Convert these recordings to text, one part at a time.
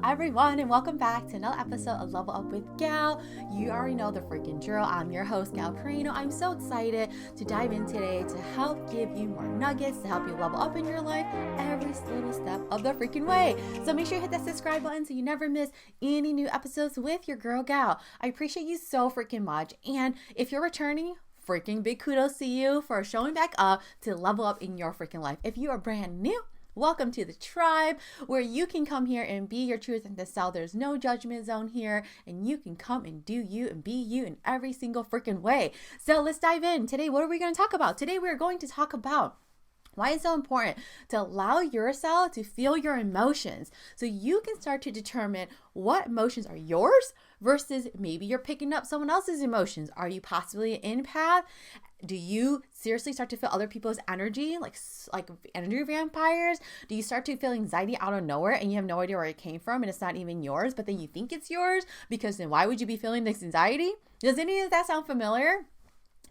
everyone, and welcome back to another episode of Level Up with Gal. You already know the freaking drill. I'm your host, Gal Perino. I'm so excited to dive in today to help give you more nuggets to help you level up in your life every little step of the freaking way. So make sure you hit that subscribe button so you never miss any new episodes with your girl, Gal. I appreciate you so freaking much. And if you're returning, freaking big kudos to you for showing back up to level up in your freaking life. If you are brand new, welcome to the tribe where you can come here and be your truth and self. There's no judgment zone here, and you can come and do you and be you in every single freaking way. So let's dive in. Today, what are we going to talk about? Today, we're going to talk about why it's so important to allow yourself to feel your emotions so you can start to determine what emotions are yours versus maybe you're picking up someone else's emotions. Are you possibly an empath? Do you seriously start to feel other people's energy, like energy vampires? Do you start to feel anxiety out of nowhere and you have no idea where it came from and it's not even yours, but then you think it's yours? Because then why would you be feeling this anxiety? Does any of that sound familiar?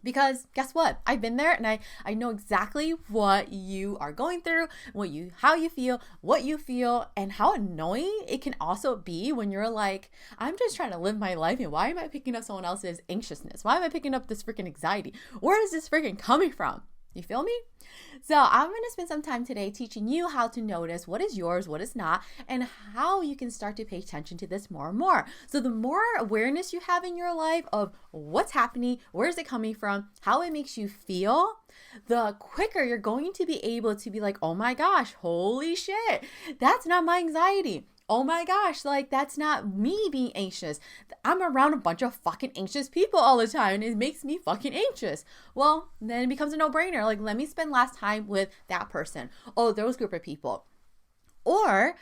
Because guess what? I've been there, and I know exactly what you are going through, how you feel, what you feel, and how annoying it can also be when you're like, I'm just trying to live my life, and why am I picking up someone else's anxiousness? Why am I picking up this freaking anxiety? Where is this freaking coming from? You feel me? So I'm going to spend some time today teaching you how to notice what is yours, what is not, and how you can start to pay attention to this more and more. So the more awareness you have in your life of what's happening, where is it coming from, how it makes you feel, the quicker you're going to be able to be like, oh my gosh, holy shit, that's not my anxiety. Oh my gosh, like that's not me being anxious. I'm around a bunch of fucking anxious people all the time and it makes me fucking anxious. Well, then it becomes a no-brainer. Like, let me spend less time with that person. Oh, those group of people. Or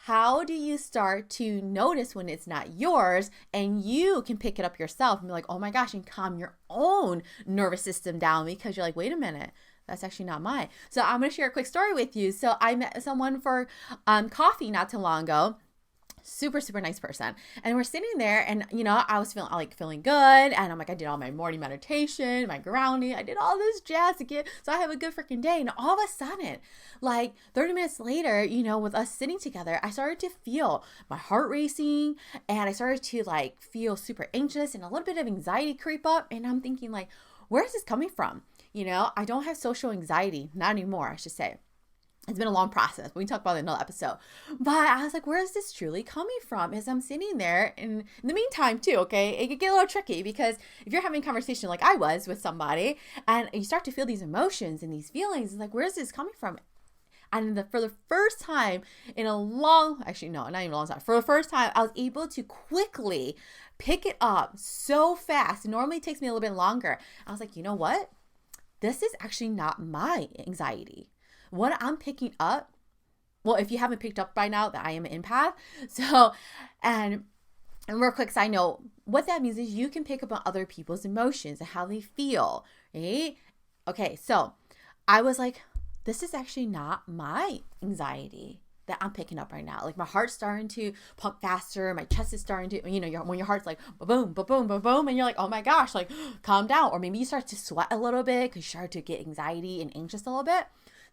how do you start to notice when it's not yours and you can pick it up yourself and be like, oh my gosh, and calm your own nervous system down because you're like, wait a minute. That's actually not mine. So I'm going to share a quick story with you. So I met someone for coffee not too long ago. Super, super nice person. And we're sitting there and, I was feeling good. And I'm like, I did all my morning meditation, my grounding. I did all this jazz to get, so I have a good freaking day. And all of a sudden, like 30 minutes later, with us sitting together, I started to feel my heart racing and I started to feel super anxious and a little bit of anxiety creep up. And I'm thinking like, where is this coming from? I don't have social anxiety, not anymore, I should say. It's been a long process. We can talk about it in another episode. But I was like, where is this truly coming from? As I'm sitting there, and in the meantime, too, okay, it could get a little tricky because if you're having a conversation like I was with somebody, and you start to feel these emotions and these feelings, it's like, where is this coming from? And for the first time in a long, actually, no, not even a long time. For the first time, I was able to quickly pick it up so fast. Normally, it takes me a little bit longer. I was like, you know what? This is actually not my anxiety. What I'm picking up, well, if you haven't picked up by now that I am an empath. So, and real quick side note, what that means is you can pick up on other people's emotions and how they feel, right? Okay, so I was like, this is actually not my anxiety that I'm picking up right now. Like my heart's starting to pump faster. My chest is starting to, when your heart's like boom, boom, boom, boom, and you're like, oh my gosh, like calm down. Or maybe you start to sweat a little bit because you start to get anxiety and anxious a little bit.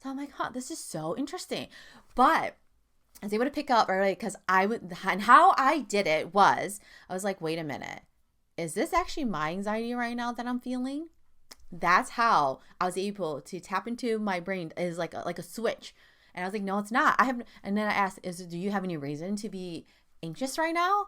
So I'm like, this is so interesting. But I was able to pick up, right? Because and how I did it was, I was like, wait a minute. Is this actually my anxiety right now that I'm feeling? That's how I was able to tap into my brain is like a switch. And I was like, no, it's not. And then I asked, do you have any reason to be anxious right now?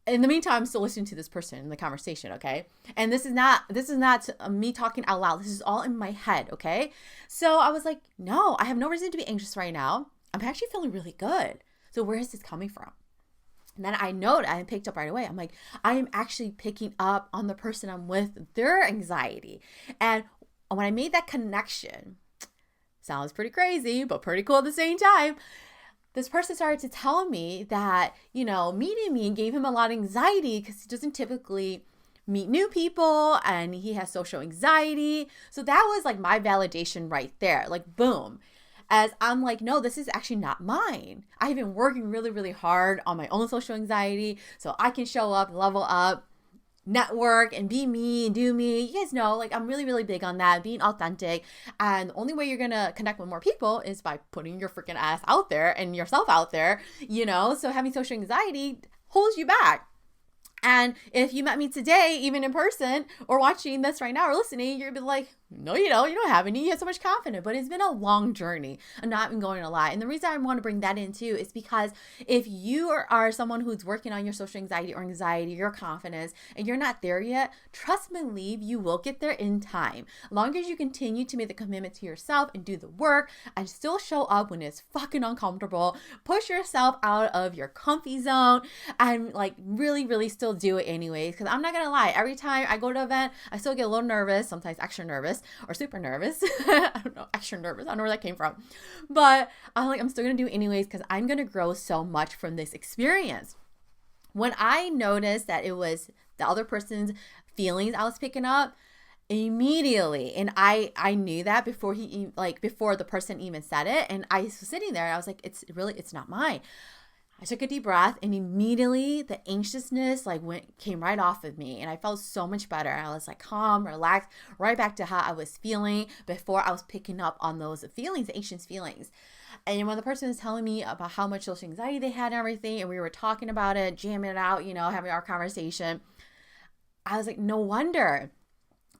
In the meantime, I'm still listening to this person in the conversation, okay? And this is not me talking out loud. This is all in my head, okay? So I was like, no, I have no reason to be anxious right now. I'm actually feeling really good. So where is this coming from? And then I picked up right away. I'm like, I am actually picking up on the person I'm with, their anxiety. And when I made that connection, sounds pretty crazy, but pretty cool at the same time. This person started to tell me that, meeting me gave him a lot of anxiety because he doesn't typically meet new people and he has social anxiety. So that was like my validation right there. Like, boom. As I'm like, no, this is actually not mine. I've been working really, really hard on my own social anxiety so I can show up, level up, network and be me and do me. You guys know, like, I'm really, really big on that, being authentic. And the only way you're going to connect with more people is by putting your freaking ass out there and yourself out there, you know? So having social anxiety holds you back. And if you met me today, even in person or watching this right now or listening, you'll be like, no, you don't have any. You have so much confidence, but it's been a long journey. I'm not even going to lie. And the reason I want to bring that in too is because if you are someone who's working on your social anxiety or your confidence, and you're not there yet, trust and believe you will get there in time. As long as you continue to make the commitment to yourself and do the work and still show up when it's fucking uncomfortable, push yourself out of your comfy zone and like really, really still do it anyways. Because I'm not going to lie, every time I go to an event, I still get a little nervous, sometimes extra nervous. Or super nervous. I don't know, extra nervous. I don't know where that came from. But I'm still going to do it anyways because I'm going to grow so much from this experience. When I noticed that it was the other person's feelings I was picking up, immediately, and I knew that before before the person even said it, and I was sitting there and I was like, it's not mine. I took a deep breath and immediately the anxiousness came right off of me, and I felt so much better. I was like calm, relaxed, right back to how I was feeling before I was picking up on those feelings, the anxious feelings. And when the person was telling me about how much social anxiety they had and everything, and we were talking about it, jamming it out, having our conversation, I was like, no wonder.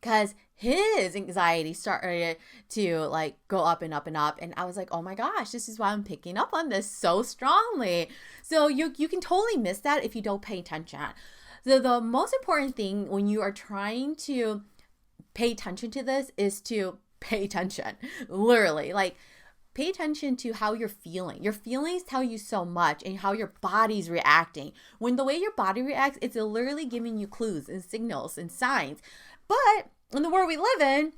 Because his anxiety started to go up and up and up. And I was like, oh my gosh, this is why I'm picking up on this so strongly. So you can totally miss that if you don't pay attention. So the most important thing when you are trying to pay attention to this is to pay attention. Literally, pay attention to how you're feeling. Your feelings tell you so much, and how your body's reacting. When the way your body reacts, it's literally giving you clues and signals and signs. But in the world we live in,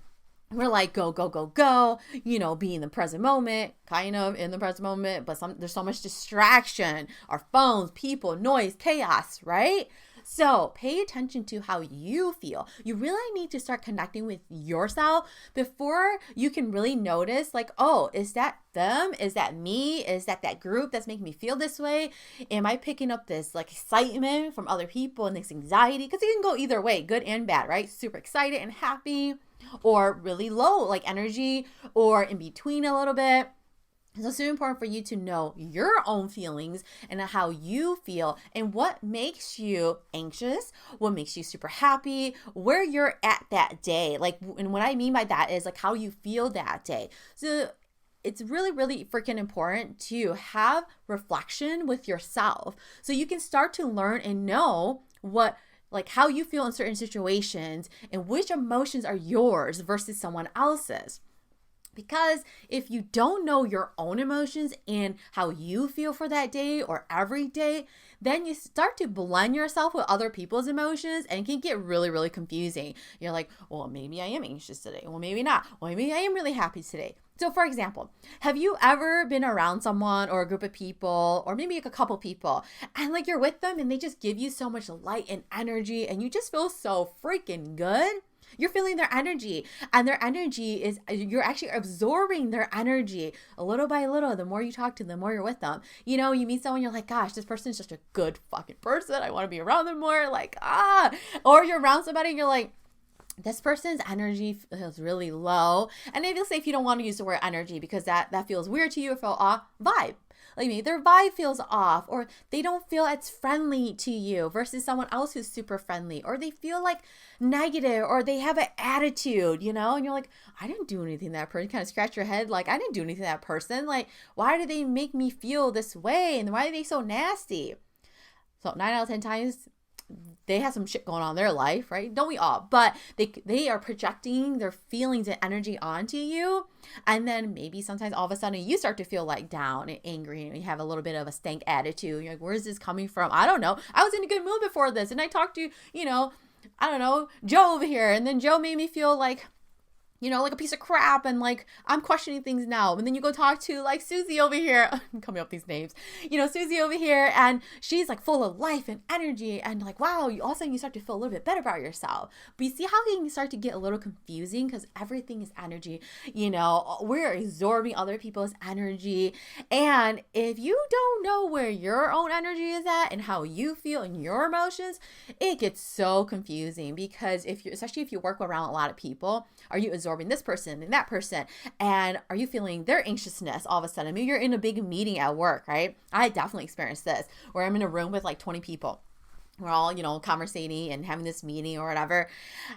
we're like, go, go, go, go, be in the present moment, kind of in the present moment, but there's so much distraction, our phones, people, noise, chaos, right? So pay attention to how you feel. You really need to start connecting with yourself before you can really notice, oh, is that them? Is that me? Is that group that's making me feel this way? Am I picking up this excitement from other people and this anxiety? Because it can go either way, good and bad, right? Super excited and happy, or really low energy, or in between a little bit. So it's super important for you to know your own feelings and how you feel and what makes you anxious, what makes you super happy, where you're at that day. And what I mean by that is how you feel that day. So it's really, really freaking important to have reflection with yourself so you can start to learn and know how you feel in certain situations and which emotions are yours versus someone else's. Because if you don't know your own emotions and how you feel for that day or every day, then you start to blend yourself with other people's emotions, and it can get really, really confusing. You're like, well, maybe I am anxious today. Well, maybe not. Well, maybe I am really happy today. So for example, have you ever been around someone or a group of people, or maybe a couple people, and you're with them and they just give you so much light and energy and you just feel so freaking good? You're feeling their energy, and their energy you're actually absorbing their energy a little by little. The more you talk to them, the more you're with them. You meet someone, you're like, gosh, this person's just a good fucking person. I want to be around them more. Or you're around somebody and you're like, this person's energy feels really low. And maybe say if you don't want to use the word energy because that feels weird to you, or feel off, vibe. Maybe their vibe feels off, or they don't feel as friendly to you versus someone else who's super friendly, or they feel negative, or they have an attitude, and you're like, I didn't do anything to that person. You kind of scratch your head, I didn't do anything to that person. Why do they make me feel this way? And why are they so nasty? So 9 out of 10 times, they have some shit going on in their life, right? Don't we all? But they are projecting their feelings and energy onto you. And then maybe sometimes all of a sudden you start to feel down and angry, and you have a little bit of a stank attitude. You're like, where is this coming from? I don't know. I was in a good mood before this, and I talked to, I don't know, Joe over here. And then Joe made me feel like a piece of crap, and like I'm questioning things now. And then you go talk to like Susie over here. I'm coming up with these names. Susie over here, and she's like full of life and energy, and like wow, all of a sudden you start to feel a little bit better about yourself. But you see how it can start to get a little confusing because everything is energy. We're absorbing other people's energy, and if you don't know where your own energy is at and how you feel and your emotions, it gets so confusing because especially if you work around a lot of people, are you absorbing this person and that person, and are you feeling their anxiousness all of a sudden? Maybe you're in a big meeting at work, right? I definitely experienced this where I'm in a room with like 20 people. We're all, conversating and having this meeting or whatever.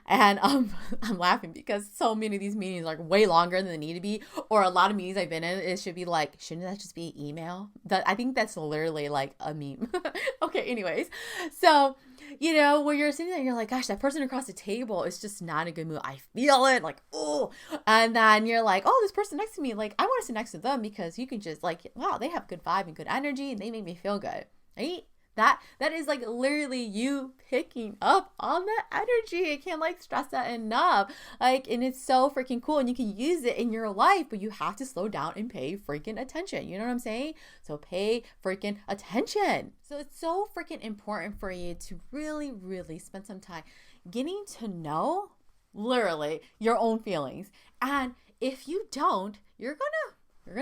And I'm laughing because so many of these meetings are way longer than they need to be. Or a lot of meetings I've been in, it should be like, shouldn't that just be email? I think that's literally like a meme. Okay, anyways. So, where you're sitting there, you're like, gosh, that person across the table is just not a good mood. I feel it, like, oh. And then you're like, oh, this person next to me, like, I want to sit next to them because you can just like, wow, they have good vibe and good energy and they make me feel good, right? That is like literally you picking up on that energy. I can't like stress that enough. Like, and it's so freaking cool and you can use it in your life, but you have to slow down and pay freaking attention. You know what I'm saying? So pay freaking attention. So it's so freaking important for you to really, really spend some time getting to know literally your own feelings. And if you don't, you're gonna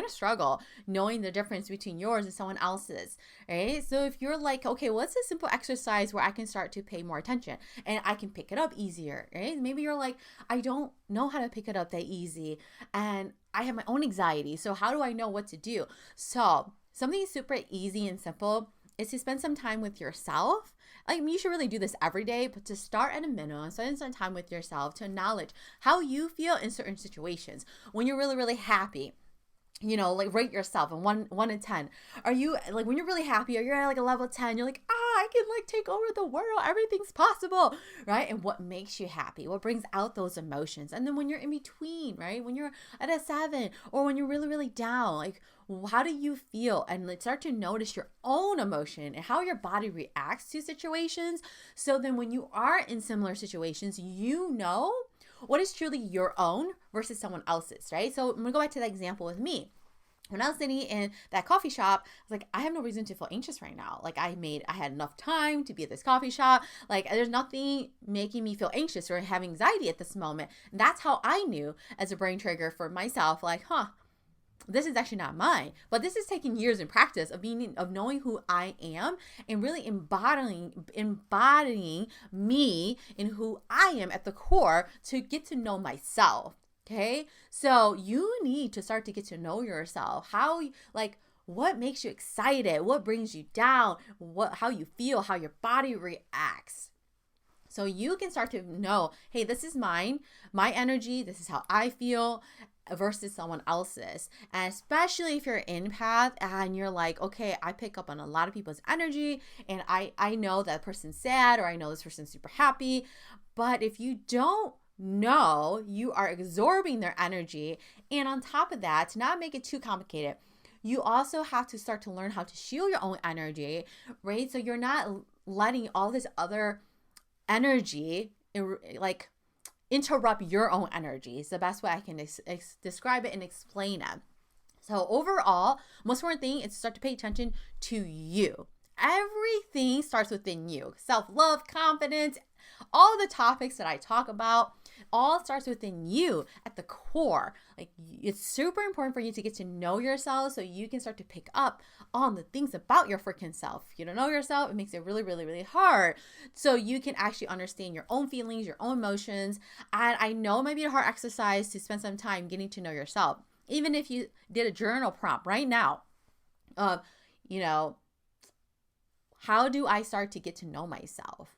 struggle knowing the difference between yours and someone else's, right? So if you're like, okay, what's a simple exercise where I can start to pay more attention and I can pick it up easier, right? Maybe you're like, I don't know how to pick it up that easy and I have my own anxiety. So how do I know what to do? So something super easy and simple is to spend some time with yourself. Like, you should really do this every day, but to start at a minimum, spend some time with yourself to acknowledge how you feel in certain situations. When you're really, really happy, like rate yourself in 1 to 10. Are you like, when you're really happy or you're at like a level 10, you're like, I can like take over the world. Everything's possible, right? And what makes you happy? What brings out those emotions? And then when you're in between, right? When you're at a 7 or when you're really, really down, like, how do you feel? And let's start to notice your own emotion and how your body reacts to situations. So then when you are in similar situations, what is truly your own versus someone else's, right? So I'm gonna go back to that example with me. When I was sitting in that coffee shop, I was like, I have no reason to feel anxious right now. Like I had enough time to be at this coffee shop. Like there's nothing making me feel anxious or have anxiety at this moment. And that's how I knew as a brain trigger for myself, like, this is actually not mine, but this is taking years in practice of knowing who I am and really embodying me in who I am at the core to get to know myself. Okay. So you need to start to get to know yourself. What makes you excited? What brings you down? How you feel, how your body reacts. So you can start to know, hey, this is mine, my energy. This is how I feel versus someone else's. And especially if you're an empath and you're like, okay, I pick up on a lot of people's energy and I know that person's sad or I know this person's super happy. But if you don't know, you are absorbing their energy. And on top of that, to not make it too complicated, you also have to start to learn how to shield your own energy, right? So you're not letting all this other energy like interrupt your own energy. It's the best way I can describe it and explain it. So overall, most important thing is to start to pay attention to you. Everything starts within you. Self-love, confidence, all the topics that I talk about all starts within you at the core. Like, it's super important for you to get to know yourself so you can start to pick up on the things about your freaking self. If you don't know yourself, it makes it really, really, really hard. So you can actually understand your own feelings, your own emotions. And I know it might be a hard exercise to spend some time getting to know yourself. Even if you did a journal prompt right now, how do I start to get to know myself?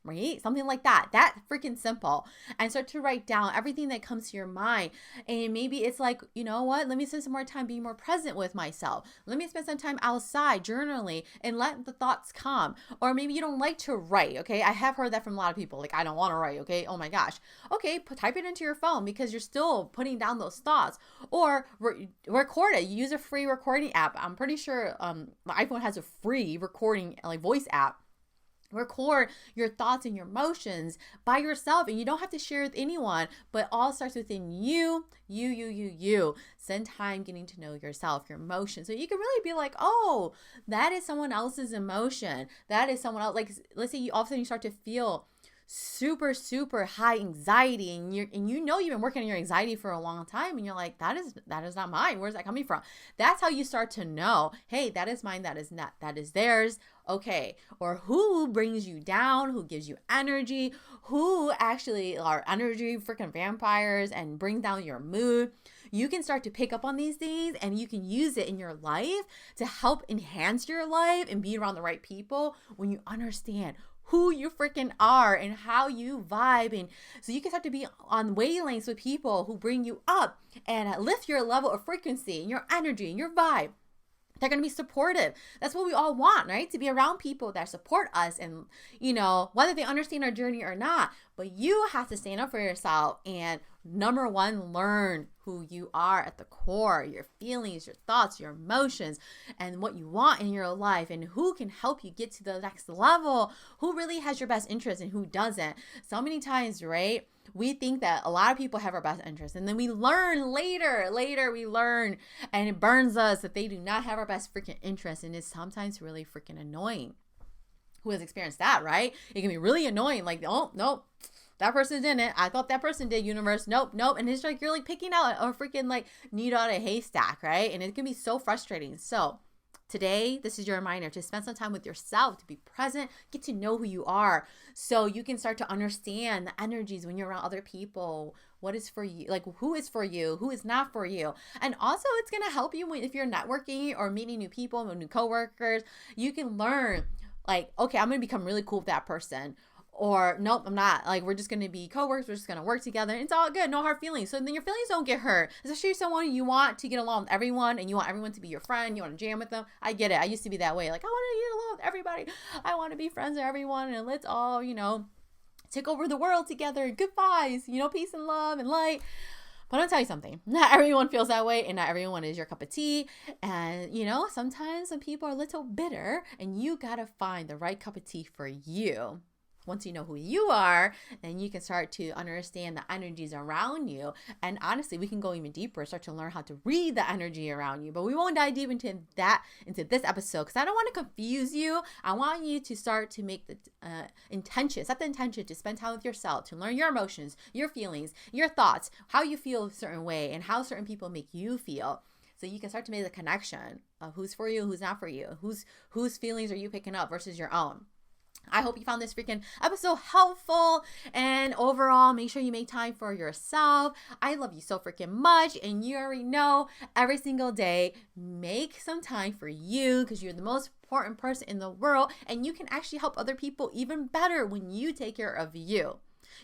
Right? Something like that. That freaking simple. And start to write down everything that comes to your mind. And maybe it's like, you know what? Let me spend some more time being more present with myself. Let me spend some time outside journaling and let the thoughts come. Or maybe you don't like to write. Okay. I have heard that from a lot of people. Like, I don't want to write. Okay. Oh my gosh. Okay. Type it into your phone because you're still putting down those thoughts, or record it. Use a free recording app. I'm pretty sure the iPhone has a free recording, like, voice app, Record your thoughts and your emotions by yourself, and you don't have to share with anyone, but all starts within you. Spend time getting to know yourself, your emotions, so you can really be like, oh, that is someone else's emotion. That is someone else. Like, let's say all of a sudden you start to feel super high anxiety, and you've been working on your anxiety for a long time, and you're like, that is not mine. Where's that coming from? That's how you start to know, hey, that is mine, that is not, that is theirs. Okay. Or who brings you down, who gives you energy, who actually are energy freaking vampires and bring down your mood. You can start to pick up on these things, and you can use it in your life to help enhance your life and be around the right people when you understand who you freaking are and how you vibe. And so you can start to be on wavelengths with people who bring you up and lift your level of frequency and your energy and your vibe. They're going to be supportive. That's what we all want, right? To be around people that support us, and, whether they understand our journey or not, but you have to stand up for yourself and, number one, learn who you are at the core, your feelings, your thoughts, your emotions, and what you want in your life, and who can help you get to the next level, who really has your best interest and who doesn't. So many times, right? We think that a lot of people have our best interest, and then we learn later we learn, and it burns us that they do not have our best freaking interest, and it's sometimes really freaking annoying. Who has experienced that, right? It can be really annoying, like, oh, nope, that person didn't. I thought that person did, universe. Nope. And it's like you're like picking out a freaking like needle out of a haystack, right? And it can be so frustrating. So today, this is your reminder to spend some time with yourself, to be present, get to know who you are, so you can start to understand the energies when you're around other people. What is for you? Like, who is for you? Who is not for you? And also, it's going to help you if you're networking or meeting new people, new coworkers. You can learn, like, okay, I'm going to become really cool with that person. Or, nope, I'm not. Like, we're just going to be coworkers. We're just going to work together. It's all good. No hard feelings. So then your feelings don't get hurt. Especially if someone you want to get along with everyone and you want everyone to be your friend. You want to jam with them. I get it. I used to be that way. Like, I want to get along with everybody. I want to be friends with everyone. And let's all, take over the world together. Good vibes. Peace and love and light. But I'll tell you something. Not everyone feels that way, and not everyone is your cup of tea. And, sometimes some people are a little bitter, and you got to find the right cup of tea for you. Once you know who you are, then you can start to understand the energies around you. And honestly, we can go even deeper, start to learn how to read the energy around you. But we won't dive deep into this episode, because I don't want to confuse you. I want you to start to make the set the intention to spend time with yourself, to learn your emotions, your feelings, your thoughts, how you feel a certain way, and how certain people make you feel. So you can start to make the connection of who's for you, who's not for you, whose feelings are you picking up versus your own. I hope you found this freaking episode helpful, and overall, make sure you make time for yourself. I love you so freaking much, and you already know, every single day, make some time for you, because you're the most important person in the world, and you can actually help other people even better when you take care of you.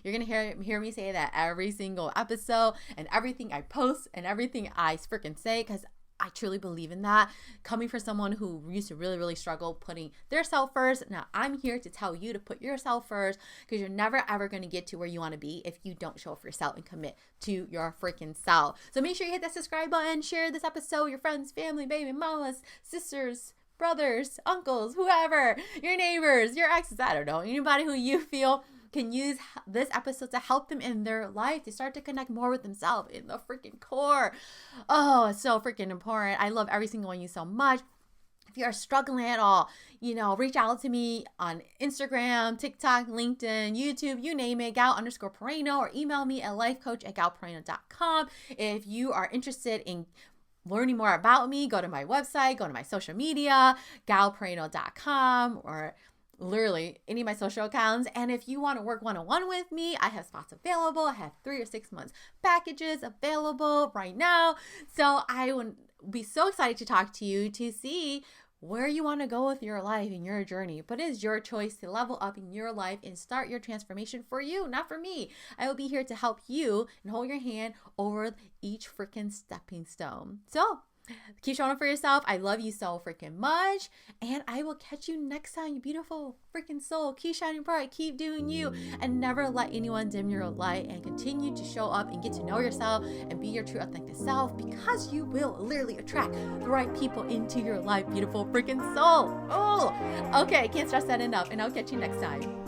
You're going to hear me say that every single episode, and everything I post, and everything I freaking say, because I truly believe in that. Coming from someone who used to really struggle putting their self first. Now I'm here to tell you to put yourself first, because you're never ever going to get to where you want to be if you don't show up for yourself and commit to your freaking self. So make sure you hit that subscribe button, share this episode with your friends, family, baby mamas, sisters, brothers, uncles, whoever, your neighbors, your exes, I don't know, anybody who you feel can use this episode to help them in their life, to start to connect more with themselves in the freaking core. Oh, it's so freaking important. I love every single one of you so much. If you are struggling at all, reach out to me on Instagram, TikTok, LinkedIn, YouTube, you name it, Gal_Pereno, or email me at lifecoach@galpereno.com. If you are interested in learning more about me, go to my website, go to my social media, galpereno.com, or literally any of my social accounts. And if you want to work one-on-one with me, I have spots available. I have 3 or 6 months packages available right now. So I would be so excited to talk to you, to see where you want to go with your life and your journey. But it is your choice to level up in your life and start your transformation for you, not for me. I will be here to help you and hold your hand over each freaking stepping stone. So Keep showing up for yourself. I love you so freaking much. And I will catch you next time, you beautiful freaking soul. Keep shining bright. Keep doing you. And never let anyone dim your light. And continue to show up and get to know yourself and be your true authentic self, because you will literally attract the right people into your life, beautiful freaking soul. Oh, okay. Can't stress that enough. And I'll catch you next time.